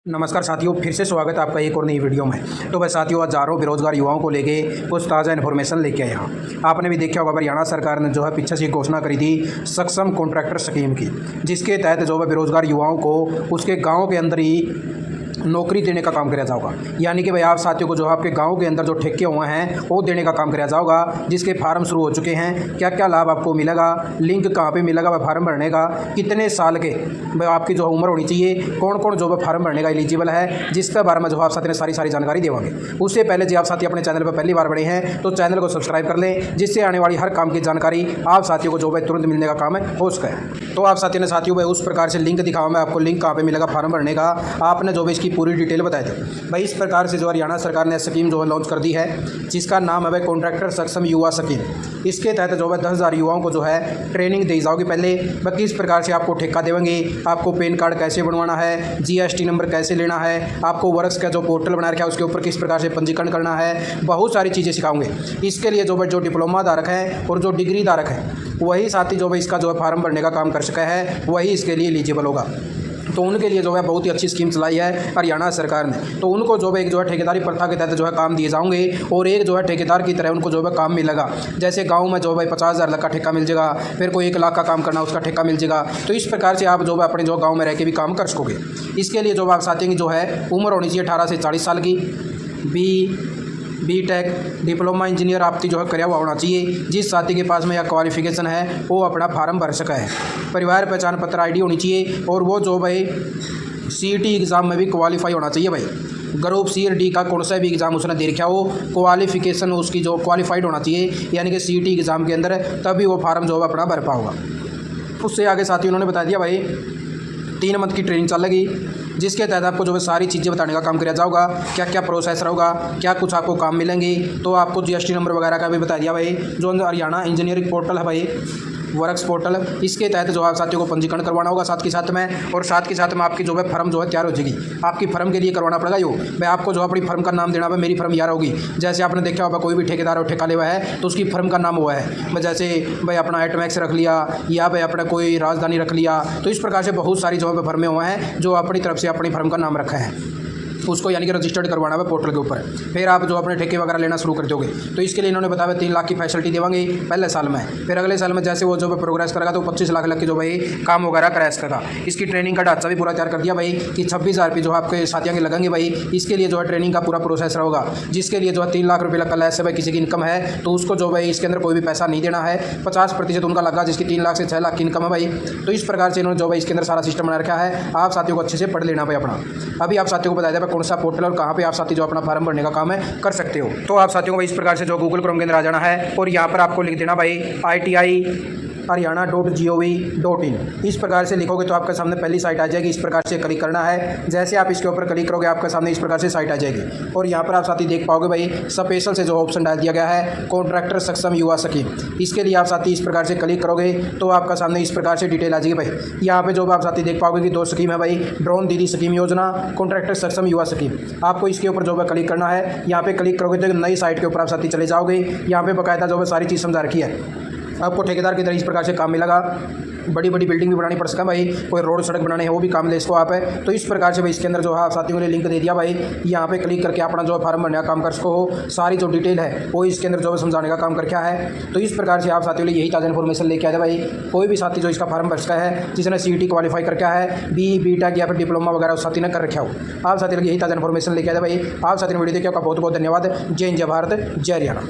नमस्कार साथियों, फिर से स्वागत है आपका एक और नई वीडियो में। तो भाई साथियों, हज़ारों बेरोजगार युवाओं को लेके कुछ ताज़ा इन्फॉर्मेशन लेके आए हैं। आपने भी देखा होगा, हरियाणा सरकार ने जो है पीछे से घोषणा करी थी सक्षम कॉन्ट्रैक्टर स्कीम की, जिसके तहत जो है बेरोजगार युवाओं को उसके गाँव के अंदर ही नौकरी देने का काम किया जाएगा। यानी कि भाई आप साथियों को जो आपके गांव के अंदर जो ठेके हुए हैं वो देने का काम किया जाएगा, जिसके फार्म शुरू हो चुके हैं। क्या क्या लाभ आपको मिलेगा, लिंक कहाँ पे मिलेगा भाई फार्म भरने का, कितने साल के भाई आपकी जो उम्र होनी चाहिए, कौन कौन जो फार्म भरने का एलिजिबल है, जिसके बारे में जो आप साथी ने सारी जानकारी देवांगे। उससे पहले जो आप साथी अपने चैनल पर पहली बार बड़े हैं तो चैनल को सब्सक्राइब कर लें, जिससे आने वाली हर काम की जानकारी आप साथियों को जो भाई तुरंत मिलने का काम है हो सके। तो आप साथियों ने साथियों भाई उस प्रकार से लिंक दिखाऊँ मैं आपको, लिंक कहाँ पे मिलेगा फार्म भरने का, आपने जो भी इसकी पूरी डिटेल बताई थी। भाई इस प्रकार से जो हरियाणा सरकार ने स्कीम जो है लॉन्च कर दी है, जिसका नाम है भाई कॉन्ट्रैक्टर सक्षम युवा स्कीम। इसके तहत जो है 10,000 युवाओं को जो है ट्रेनिंग दी जाओगी। पहले भाई किस प्रकार से आपको ठेका देंगे, आपको पैन कार्ड कैसे बनवाना है, GST नंबर कैसे लेना है, आपको वर्क्स का जो पोर्टल बना रखा है उसके ऊपर किस प्रकार से पंजीकरण करना है, बहुत सारी चीज़ें सिखाऊंगे। इसके लिए जो डिप्लोमा धारक है और जो डिग्री धारक है वही साथी जो है इसका जो है फार्म भरने का काम कर सका है, वही इसके लिए एलिजिबल होगा। तो उनके लिए जो है बहुत ही अच्छी स्कीम चलाई है हरियाणा सरकार ने। तो उनको जो है एक जो है ठेकेदारी प्रथा के तहत जो है काम दिए जाएंगे और एक जो है ठेकेदार की तरह उनको जो है काम मिलेगा। जैसे गांव में जो भाई 50,000 का ठेका मिल जाएगा, फिर कोई 1 लाख का काम करना उसका ठेका मिल जाएगा। तो इस प्रकार से आप जो है अपने जो गाँव में रह के भी काम कर सकोगे। इसके लिए जो आप साथी की जो है उम्र होनी चाहिए 18 से 40 साल की, B.Tech डिप्लोमा इंजीनियर आपकी जो है कराया हुआ होना चाहिए। जिस साथी के पास में यह क्वालिफिकेशन है वो अपना फार्म भर सका है। परिवार पहचान पत्र ID होनी चाहिए और वो जो भाई CET एग्ज़ाम में भी क्वालिफाई होना चाहिए। भाई ग्रुप C और D का कौन सा भी एग्ज़ाम उसने दे रखा हो, क्वालिफिकेशन उसकी जो क्वालिफाइड होना चाहिए, यानी कि CET एग्ज़ाम के अंदर, तभी वो फार्म जो है अपना भर पाओगा। उससे आगे साथी उन्होंने बता दिया भाई 3 मंथ की ट्रेनिंग चलेगी, जिसके तहत आपको जो है सारी चीज़ें बताने का काम किया जाएगा। क्या क्या प्रोसेस रहेगा, क्या कुछ आपको काम मिलेंगे, तो आपको GST नंबर वगैरह का भी बता दिया भाई। जो हरियाणा इंजीनियरिंग पोर्टल है भाई, वर्क्स पोर्टल, इसके तहत जो आप साथियों को पंजीकरण करवाना होगा साथ के साथ में, और साथ के साथ में आपकी जो है फर्म जो है तैयार हो जाएगी। आपकी फर्म के लिए करवाना पड़ेगा यो भाई, आपको जो अपनी फर्म का नाम देना है, मेरी फर्म यार होगी। जैसे आपने देखा होगा कोई भी ठेकेदार और ठेका ले हुआ है तो उसकी फर्म का नाम हुआ है भाई, जैसे भाई अपना एटमैक्स रख लिया या भाई अपना कोई राजधानी रख लिया। तो इस प्रकार से बहुत सारी जो है फर्में हुए हैं जो अपनी तरफ से अपनी फर्म का नाम रखा है, उसको यानी कि रजिस्टर्ड करवाना है पोर्टल के ऊपर। फिर आप जो अपने ठेके वगैरह लेना शुरू कर दोगे। तो इसके लिए इन्होंने बताया 3 लाख की फैसिलिटी देवांगे पहले साल में। फिर अगले साल में जैसे वो जो प्रोग्रेस करेगा तो 25 लाख की जो भाई काम वगैरह करा सकेगा। इसकी ट्रेनिंग का ढांचा भी पूरा तैयार कर दिया भाई कि 26,000 रुपये जो आपके साथियों के लगेंगे भाई। इसके लिए जो है ट्रेनिंग का पूरा प्रोसेस रहेगा, जिसके लिए जो है 3 लाख रुपये का लेस है भाई। किसी की इनकम है तो उसको जो भाई इसके अंदर कोई भी पैसा नहीं देना है, 50% उनका लगा, जिसकी 3 लाख से 6 लाख की इनकम है भाई। तो इस प्रकार से इन्होंने जो भाई इसके अंदर सारा सिस्टम बना रखा है। आप साथियों को अच्छे से पढ़ लेना भाई अपना। अभी आप साथियों को बताया जाए कौन सा पोर्टल और कहाँ पे आप साथी जो अपना फार्म भरने का काम है कर सकते हो। तो आप साथियों को इस प्रकार से जो गूगल क्रोम के अंदर आ जाना है और यहाँ पर आपको लिख देना भाई ITI-Haryana.gov.in। इस प्रकार से लिखोगे तो आपके सामने पहली साइट आ जाएगी। इस प्रकार से क्लिक करना है। जैसे आप इसके ऊपर क्लिक करोगे आपके सामने इस प्रकार से साइट आ जाएगी और यहाँ पर आप साथी देख पाओगे भाई स्पेशल से जो ऑप्शन डाल दिया गया है कॉन्ट्रैक्टर सक्षम युवा स्कीम। इसके लिए आप साथी इस प्रकार से क्लिक करोगे तो आपका सामने इस प्रकार से डिटेल आ जाएगी भाई। यहाँ पे जो आप साथी देख पाओगे कि 2 स्कीम है भाई, ड्रोन दीदी स्कीम योजना, कॉन्ट्रैक्टर सक्षम युवा स्कीम। आपको इसके ऊपर जो है क्लिक करना है। यहाँ पे क्लिक करोगे तो नई साइट के ऊपर आप साथी चले जाओगे। यहाँ पे बाकायदा जो है सारी चीज़ समझा रखी है। आपको ठेकेदार की तरह इस प्रकार से काम मिलेगा। बड़ी बड़ी बिल्डिंग भी बनानी पड़ सका भाई, कोई रोड सड़क बनाने है वो भी काम ले इसको आप है। तो इस प्रकार से भाई इसके अंदर जो है साथियों ने लिंक दे दिया भाई। यहाँ पे क्लिक करके अपना जो फार्म भरने का काम कर सको हो। सारी जो डिटेल है वो इसके अंदर जो है समझाने का काम कर क्या है। तो इस प्रकार से आप साथियों ने यही ताज़ा इन्फॉर्मेशन लेके आए भाई। कोई भी साथी जो इसका फार्म भर सका है, जिसने CET क्वालिफाई करके है, B.Tech या फिर डिप्लोमा वगैरह उस साथी ने कर रखा हो, आप साथियों ने यही ताज़ा इन्फॉर्मेशन लेके आए भाई। आप साथी ने वीडियो देखिए, आपका बहुत बहुत धन्यवाद। जय हिंद, जय भारत, जय हरियाणा।